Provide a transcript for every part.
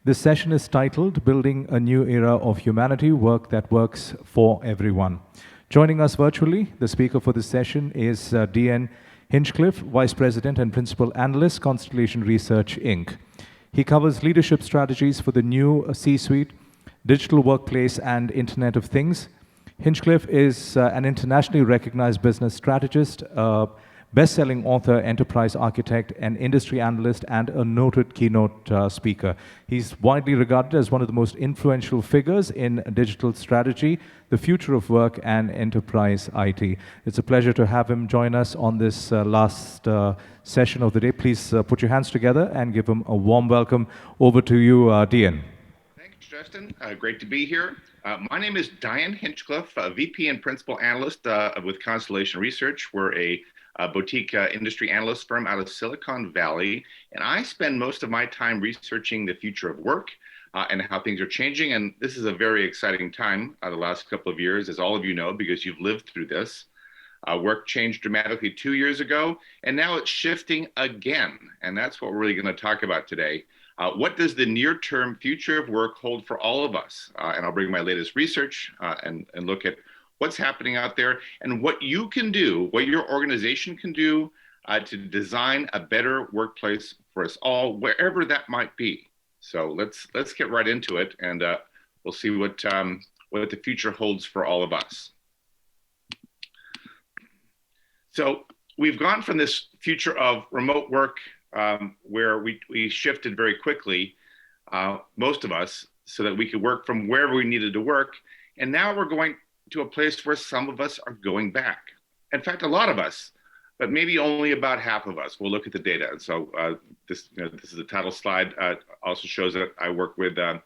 This session is titled Building a New Era of Humanity, Work That Works for Everyone. Joining us virtually, the speaker for this session is Diane Hinchcliffe, Vice President and Principal Analyst, Constellation Research, Inc. He covers leadership strategies for the new C-suite, digital workplace, and Internet of Things. Hinchcliffe is an internationally recognized business strategist, best-selling author, enterprise architect, an industry analyst, and a noted keynote speaker. He's widely regarded as one of the most influential figures in digital strategy, the future of work, and enterprise IT. It's a pleasure to have him join us on this last session of the day. Please put your hands together and give him a warm welcome. Over to you, Dion. Thanks, Justin. Great to be here. My name is Diane Hinchcliffe, VP and Principal Analyst with Constellation Research. We're a boutique industry analyst firm out of Silicon Valley, and I spend most of my time researching the future of work and how things are changing. And this is a very exciting time the last couple of years, as all of you know, because you've lived through this. Work changed dramatically 2 years ago, and now it's shifting again. And that's what we're really going to talk about today. What does the near-term future of work hold for all of us? And I'll bring my latest research and look at what's happening out there and what you can do, what your organization can do to design a better workplace for us all, wherever that might be. So let's get right into it, and we'll see what the future holds for all of us. So we've gone from this future of remote work where we shifted very quickly, most of us, so that we could work from wherever we needed to work. And now we're going to a place where some of us are going back. In fact, a lot of us, but maybe only about half of us. We'll look at the data. And so this is the title slide. Also shows that I work with the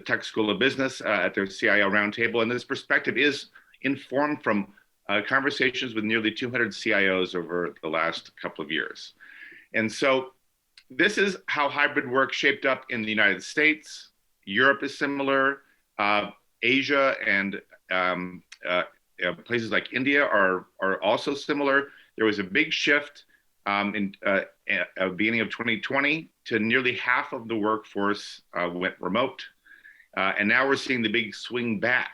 Tech School of Business at their CIO roundtable. And this perspective is informed from conversations with nearly 200 CIOs over the last couple of years. And so this is how hybrid work shaped up in the United States. Europe is similar. Asia and places like India are also similar. There was a big shift in the beginning of 2020 to nearly half of the workforce went remote. And now we're seeing the big swing back.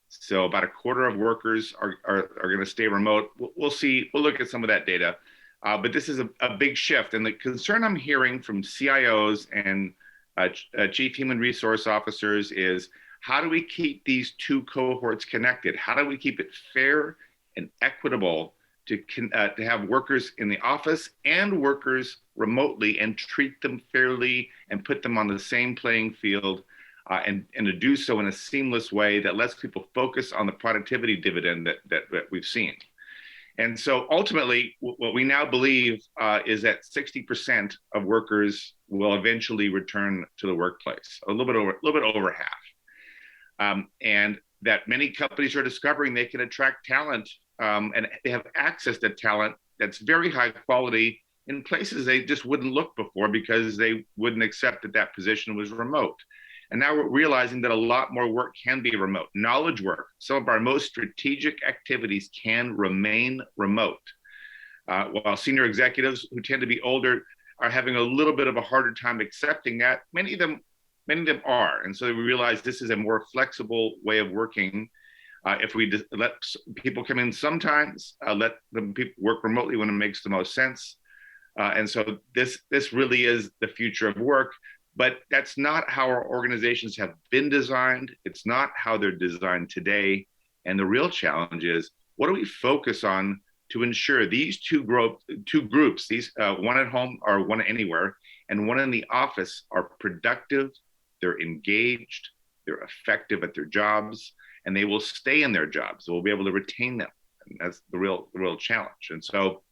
So about a quarter of workers are going to stay remote. We'll see. We'll look at some of that data. But this is a big shift. And the concern I'm hearing from CIOs and chief human resource officers is, how do we keep these two cohorts connected? How do we keep it fair and equitable to have workers in the office and workers remotely and treat them fairly and put them on the same playing field and to do so in a seamless way that lets people focus on the productivity dividend that we've seen? And so ultimately, what we now believe is that 60% of workers will eventually return to the workplace, a little bit over half. And that many companies are discovering they can attract talent and they have access to talent that's very high quality in places they just wouldn't look before because they wouldn't accept that position was remote. And now we're realizing that a lot more work can be remote. Knowledge work, some of our most strategic activities can remain remote. While senior executives who tend to be older are having a little bit of a harder time accepting that, many of them are. And so we realize this is a more flexible way of working. If we let people come in sometimes, let them work remotely when it makes the most sense. And so this really is the future of work. But that's not how our organizations have been designed. It's not how they're designed today. And the real challenge is, what do we focus on to ensure these two groups, these one at home or one anywhere, and one in the office, are productive, they're engaged, they're effective at their jobs, and they will stay in their jobs. So we'll be able to retain them. And that's the real challenge. And so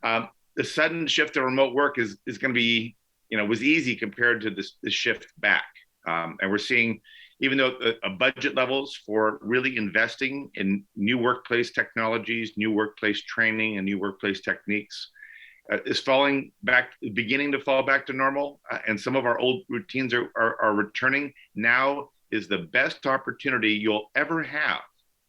the sudden shift to remote work is going to be, was easy compared to this shift back. And we're seeing, even though budget levels for really investing in new workplace technologies, new workplace training, and new workplace techniques is beginning to fall back to normal. And some of our old routines are returning. Now is the best opportunity you'll ever have.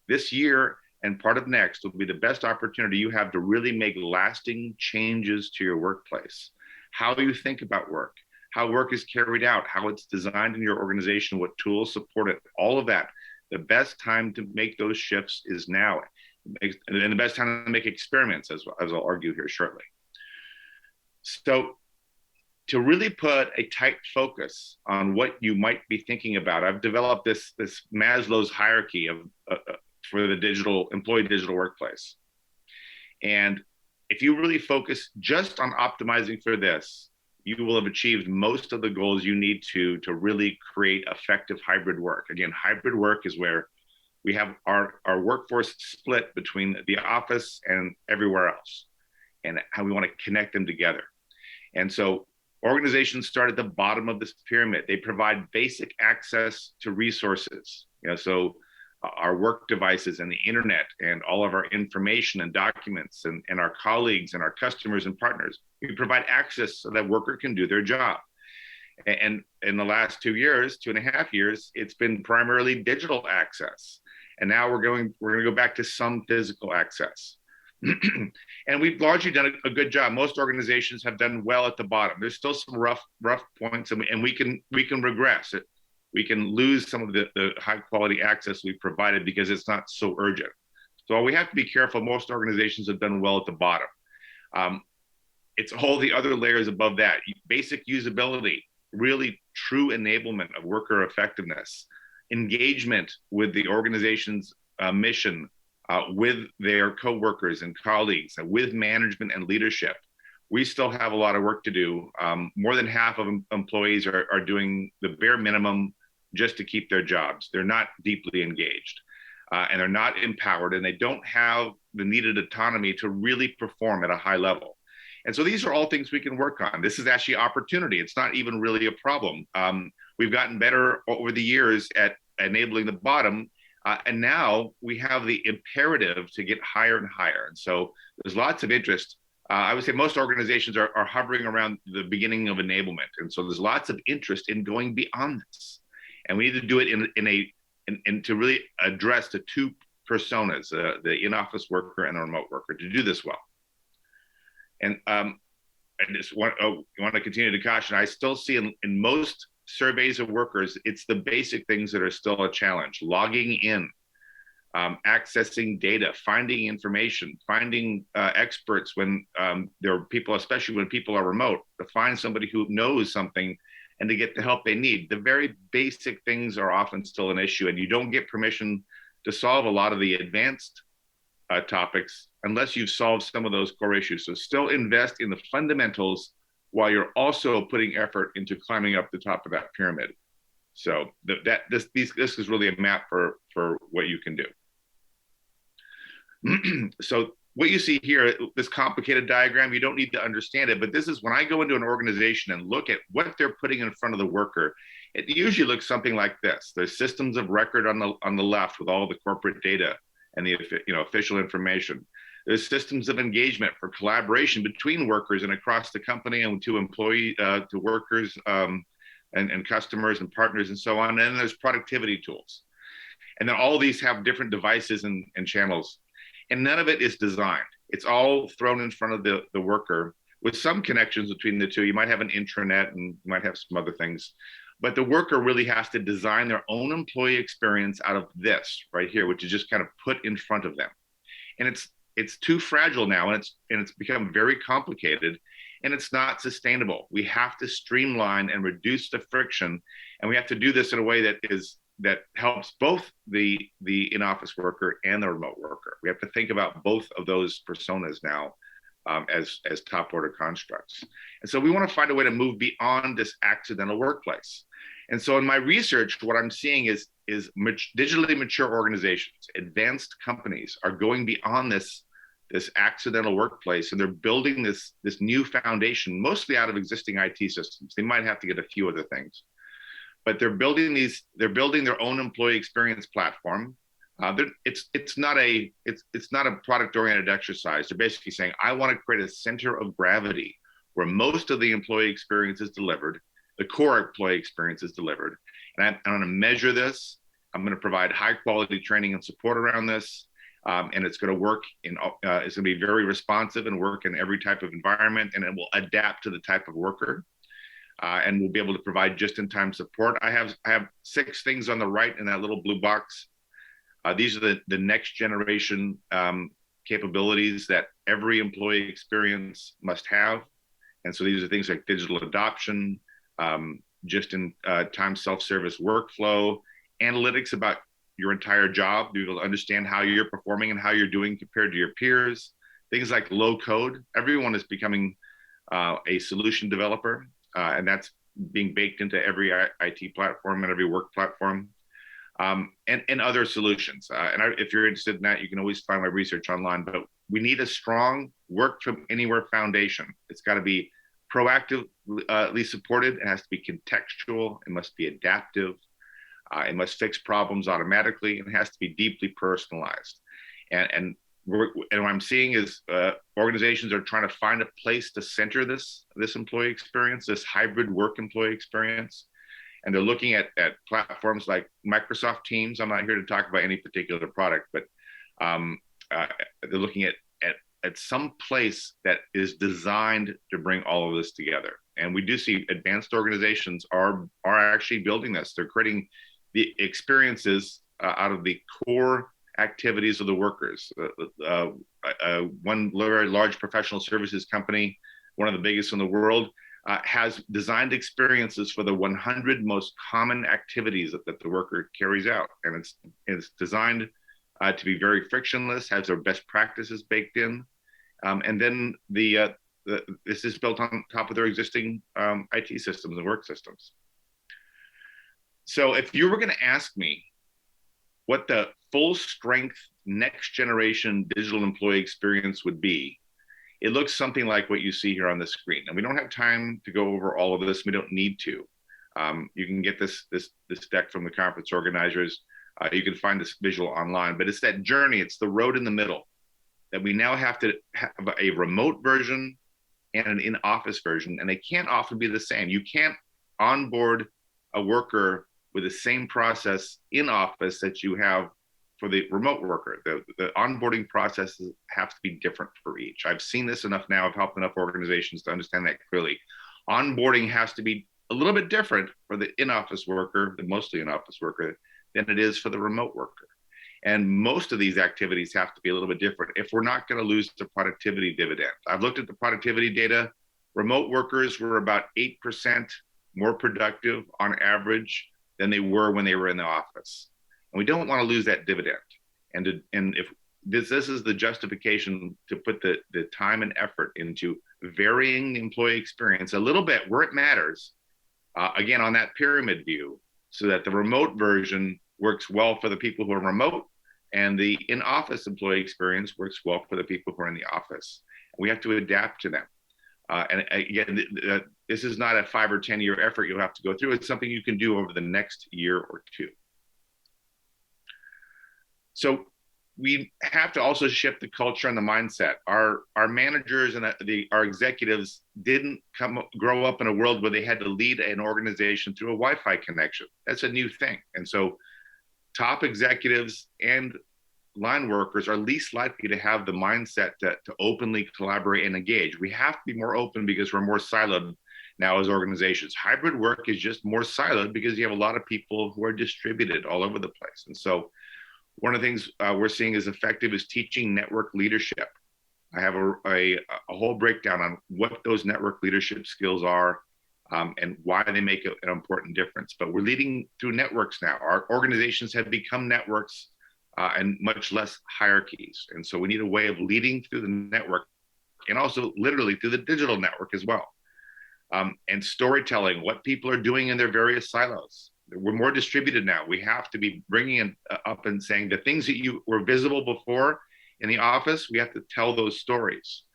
This year and part of next will be the best opportunity you have to really make lasting changes to your workplace. How you think about work, how work is carried out, how it's designed in your organization, what tools support it, all of that. The best time to make those shifts is now, and the best time to make experiments, as I'll argue here shortly. So to really put a tight focus on what you might be thinking about, I've developed this Maslow's hierarchy of for the employee digital workplace. And if you really focus just on optimizing for this, you will have achieved most of the goals you need to really create effective hybrid work. Again, hybrid work is where we have our workforce split between the office and everywhere else, and how we want to connect them together. And so organizations start at the bottom of this pyramid. They provide basic access to resources, so our work devices and the internet and all of our information and documents and our colleagues and our customers and partners. We provide access so that worker can do their job. And in the last 2.5 years, it's been primarily digital access. And now we're going to go back to some physical access. And we've largely done a good job. Most organizations have done well at the bottom. There's still some rough points, and we can regress it. We can lose some of the high quality access we've provided because it's not so urgent. So we have to be careful. Most organizations have done well at the bottom. It's all the other layers above that. Basic usability, really true enablement of worker effectiveness, engagement with the organization's mission, with their coworkers and colleagues, with management and leadership. We still have a lot of work to do. More than half of employees are doing the bare minimum just to keep their jobs. They're not deeply engaged, and they're not empowered, and they don't have the needed autonomy to really perform at a high level. And so these are all things we can work on. This is actually opportunity. It's not even really a problem. We've gotten better over the years at enabling the bottom, and now we have the imperative to get higher and higher. And so there's lots of interest. I would say most organizations are hovering around the beginning of enablement. And so there's lots of interest in going beyond this. And we need to do it in to really address the two personas, the in-office worker and the remote worker, to do this well. And I just want to continue to caution, I still see in most surveys of workers, it's the basic things that are still a challenge. Logging in, accessing data, finding information, finding experts when there are people, especially when people are remote, to find somebody who knows something and to get the help they need. The very basic things are often still an issue, and you don't get permission to solve a lot of the advanced topics unless you've solved some of those core issues. So still invest in the fundamentals while you're also putting effort into climbing up the top of that pyramid. So this is really a map for what you can do. So what you see here, this complicated diagram, you don't need to understand it, but this is when I go into an organization and look at what they're putting in front of the worker, it usually looks something like this. There's systems of record on the left with all the corporate data and the official information. There's systems of engagement for collaboration between workers and across the company and to workers and customers and partners and so on. And then there's productivity tools. And then all these have different devices and channels. And none of it is designed. It's all thrown in front of the worker with some connections between the two. You might have an intranet and you might have some other things. But the worker really has to design their own employee experience out of this right here, which is just kind of put in front of them. And it's too fragile now, and it's become very complicated, and it's not sustainable. We have to streamline and reduce the friction, and we have to do this in a way that helps both the in-office worker and the remote worker. We have to think about both of those personas now as top order constructs. And so we want to find a way to move beyond this accidental workplace. And so in my research, what I'm seeing is digitally mature organizations, advanced companies are going beyond this accidental workplace, and they're building this new foundation, mostly out of existing IT systems. They might have to get a few other things, but they're building their own employee experience platform. It's not a product-oriented exercise. They're basically saying, I want to create a center of gravity where most of the employee experience is delivered, the core employee experience is delivered. And I'm going to measure this. I'm going to provide high quality training and support around this. And it's going to work it's going to be very responsive and work in every type of environment, and it will adapt to the type of worker. and we'll be able to provide just-in-time support. I have 6 things on the right in that little blue box. These are the next generation capabilities that every employee experience must have. And so these are things like digital adoption, just-in-time self-service workflow, analytics about your entire job, be able to understand how you're performing and how you're doing compared to your peers. Things like low code. Everyone is becoming a solution developer, and that's being baked into every IT platform and every work platform, and other solutions. If you're interested in that, you can always find my research online. But we need a strong work from anywhere foundation. It's got to be proactively supported. It has to be contextual. It must be adaptive. It must fix problems automatically, and it has to be deeply personalized. And what I'm seeing is organizations are trying to find a place to center this employee experience, this hybrid work employee experience. And they're looking at platforms like Microsoft Teams. I'm not here to talk about any particular product, but they're looking at some place that is designed to bring all of this together. And we do see advanced organizations are actually building this. They're creating the experiences out of the core activities of the workers. One very large professional services company, one of the biggest in the world, has designed experiences for the 100 most common activities that the worker carries out. And it's designed to be very frictionless, has their best practices baked in. And then this is built on top of their existing IT systems and work systems. So if you were going to ask me what the full strength next generation digital employee experience would be, it looks something like what you see here on the screen. And we don't have time to go over all of this. We don't need to. You can get this deck from the conference organizers. You can find this visual online, but it's that journey. It's the road in the middle that we now have to have a remote version and an in-office version, and they can't often be the same. You can't onboard a worker with the same process in office that you have for the remote worker. The onboarding processes have to be different for each. I've seen this enough now. I've helped enough organizations to understand that clearly. Onboarding has to be a little bit different for the in-office worker, the mostly in-office worker, than it is for the remote worker. And most of these activities have to be a little bit different if we're not going to lose the productivity dividend. I've looked at the productivity data. Remote workers were about 8% more productive on average than they were when they were in the office. And we don't want to lose that dividend. And if this is the justification to put the time and effort into varying the employee experience a little bit where it matters, again, on that pyramid view, so that the remote version works well for the people who are remote and the in-office employee experience works well for the people who are in the office. We have to adapt to them. And again, this is not a 5 or 10 year effort you'll have to go through. It's something you can do over the next year or two. So we have to also shift the culture and the mindset. Our managers and our executives didn't grow up in a world where they had to lead an organization through a Wi-Fi connection. That's a new thing. And so top executives and line workers are least likely to have the mindset to openly collaborate and engage. We have to be more open because we're more siloed now as organizations. Hybrid work is just more siloed because you have a lot of people who are distributed all over the place. And so one of the things we're seeing is effective is teaching network leadership. I have a whole breakdown on what those network leadership skills are and why they make an important difference. But we're leading through networks now. Our organizations have become networks and much less hierarchies. And so we need a way of leading through the network and also literally through the digital network as well. And storytelling, what people are doing in their various silos. We're more distributed now. We have to be bringing it up and saying the things that you were visible before in the office, we have to tell those stories.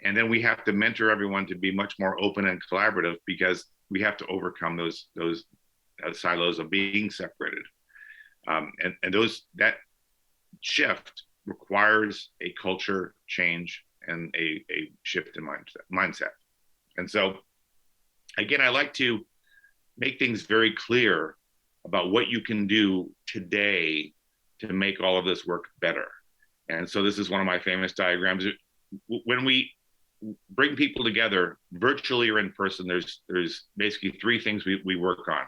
And then we have to mentor everyone to be much more open and collaborative because we have to overcome those silos of being separated. And that shift requires a culture change and a shift in mindset. And so, again, I like to make things very clear about what you can do today to make all of this work better. And so this is one of my famous diagrams. When we bring people together virtually or in person, there's basically three things we work on.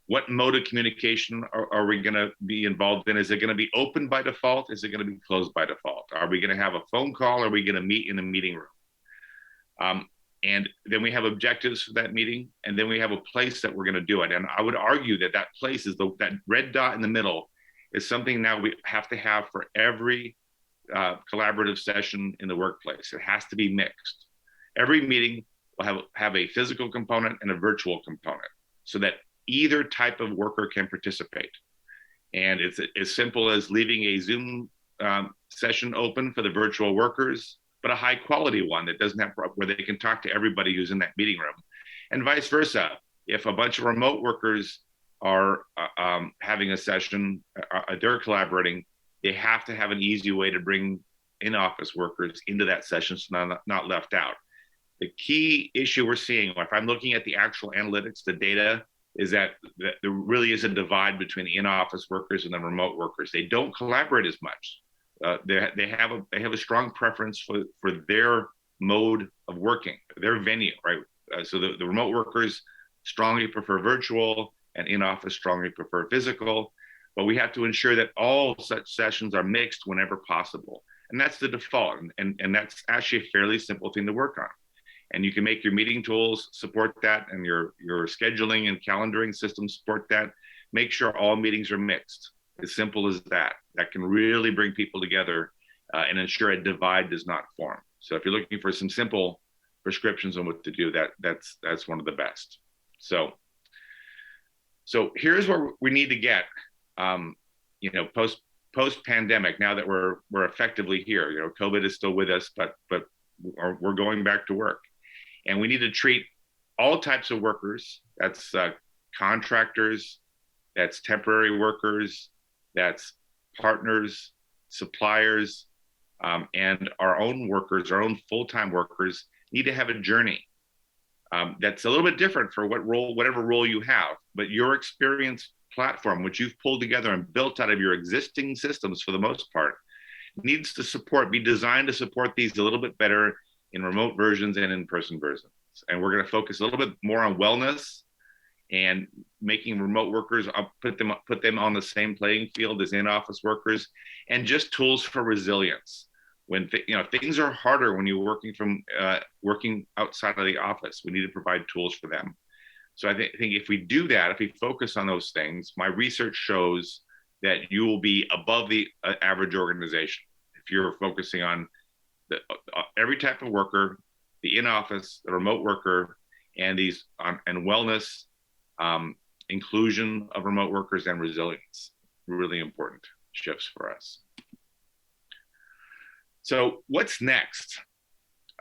What mode of communication are we going to be involved in? Is it going to be open by default? Is it going to be closed by default? Are we going to have a phone call? Are we going to meet in a meeting room? And then we have objectives for that meeting, and then we have a place that we're going to do it. And I would argue that that place is that red dot in the middle is something now we have to have for every collaborative session in the workplace. It has to be mixed. Every meeting will have a physical component and a virtual component, so that either type of worker can participate. And it's as simple as leaving a Zoom session open for the virtual workers, but a high quality one that doesn't have, where they can talk to everybody who's in that meeting room, and vice versa. If a bunch of remote workers are having a session, they're collaborating, they have to have an easy way to bring in-office workers into that session so not left out. The key issue we're seeing, if I'm looking at the actual analytics, the data, is that there really is a divide between the in-office workers and the remote workers. They don't collaborate as much. They have a strong preference for their mode of working, their venue, right? So the remote workers strongly prefer virtual, and in-office strongly prefer physical. But we have to ensure that all such sessions are mixed whenever possible, and that's the default. And that's actually a fairly simple thing to work on. And you can make your meeting tools support that, and your scheduling and calendaring systems support that. Make sure all meetings are mixed. As simple as that. That can really bring people together and ensure a divide does not form. So if you're looking for some simple prescriptions on what to do, that's one of the best. So here's where we need to get, post pandemic. Now that we're effectively here, COVID is still with us, but we're going back to work. And we need to treat all types of workers. That's contractors, that's temporary workers, that's partners, suppliers, and our own workers, our own full-time workers need to have a journey that's a little bit different for whatever role you have. But your experience platform, which you've pulled together and built out of your existing systems for the most part, needs to be designed to support these a little bit better in remote versions and in-person versions. And we're going to focus a little bit more on wellness and making remote workers put them on the same playing field as in-office workers, and just tools for resilience. When things are harder when you're working outside of the office, we need to provide tools for them. So I think if we do that, if we focus on those things, my research shows that you will be above the average organization if you're focusing on every type of worker, the in-office, the remote worker, and and wellness, inclusion of remote workers, and resilience. Really important shifts for us. So what's next?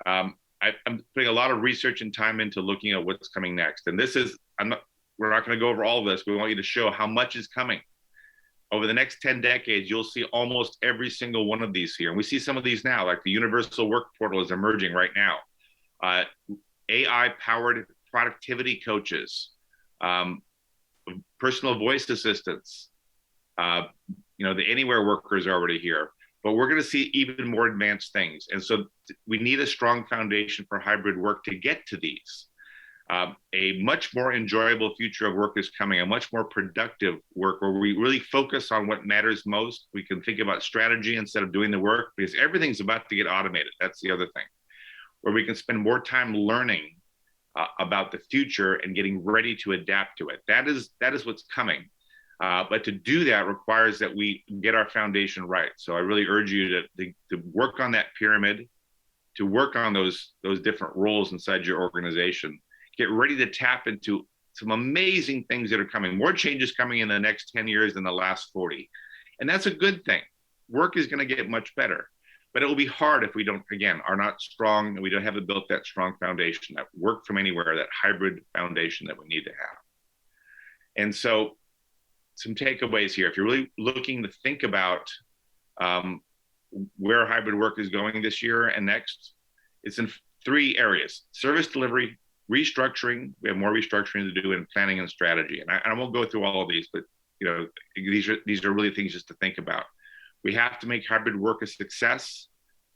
I'm putting a lot of research and time into looking at what's coming next. And we're not going to go over all of this. We want you to show how much is coming. Over the next 10 decades, you'll see almost every single one of these here. And we see some of these now, like the Universal Work Portal is emerging right now. AI-powered productivity coaches, personal voice assistants, the anywhere workers are already here. But we're going to see even more advanced things. And so we need a strong foundation for hybrid work to get to these. A much more enjoyable future of work is coming, a much more productive work where we really focus on what matters most. We can think about strategy instead of doing the work, because everything's about to get automated. That's the other thing, where we can spend more time learning about the future and getting ready to adapt to it. That is what's coming. But to do that requires that we get our foundation right. So I really urge you to work on that pyramid, to work on those different roles inside your organization. Get ready to tap into some amazing things that are coming, more changes coming in the next 10 years than the last 40. And that's a good thing. Work is going to get much better, but it will be hard if we are not strong, and we haven't built that strong foundation, that work from anywhere, that hybrid foundation that we need to have. And so some takeaways here. If you're really looking to think about where hybrid work is going this year and next, it's in 3 areas: service delivery, restructuring. We have more restructuring to do in planning and strategy. And I won't go through all of these, but these are really things just to think about. We have to make hybrid work a success.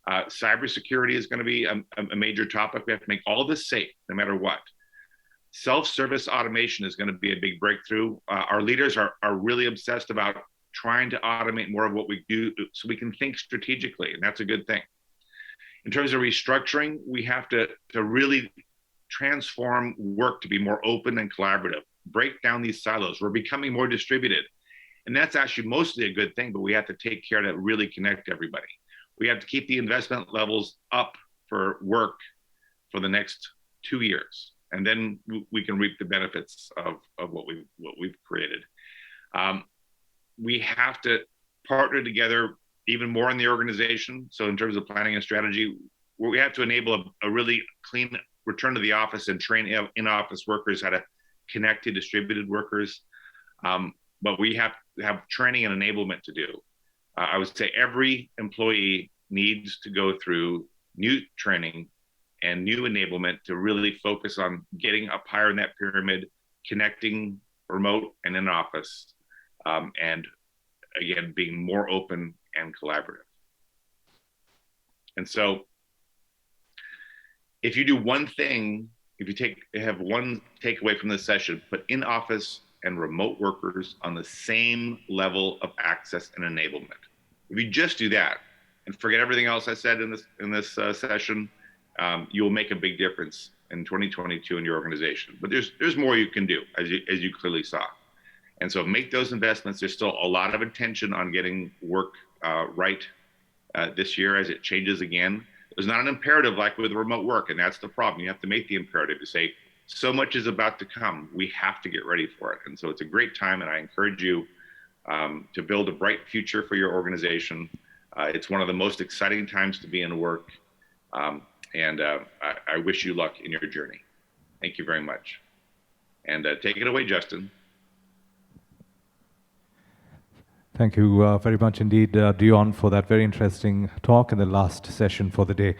Cybersecurity is going to be a major topic. We have to make all this safe, no matter what. Self-service automation is going to be a big breakthrough. Our leaders are really obsessed about trying to automate more of what we do so we can think strategically, and that's a good thing. In terms of restructuring, we have to really transform work to be more open and collaborative, break down these silos. We're becoming more distributed. And that's actually mostly a good thing, but we have to take care to really connect everybody. We have to keep the investment levels up for work for the next 2 years. And then we can reap the benefits of what we've created. We have to partner together even more in the organization. So in terms of planning and strategy, we have to enable a really clean return to the office and train in-office workers how to connect to distributed workers. But we have to have training and enablement to do. I would say every employee needs to go through new training and new enablement to really focus on getting up higher in that pyramid, connecting remote and in office, and again, being more open and collaborative. And so if you do one thing, if you have one takeaway from this session, put in-office and remote workers on the same level of access and enablement. If you just do that and forget everything else I said in this session, you'll make a big difference in 2022 in your organization. But there's more you can do, as you clearly saw. And so make those investments. There's still a lot of attention on getting work right this year as it changes again. There's not an imperative like with remote work, and that's the problem. You have to make the imperative to say, so much is about to come. We have to get ready for it. And so it's a great time, and I encourage you to build a bright future for your organization. It's one of the most exciting times to be in work, and I wish you luck in your journey. Thank you very much. And take it away, Justin. Thank you very much indeed, Dion, for that very interesting talk in the last session for the day.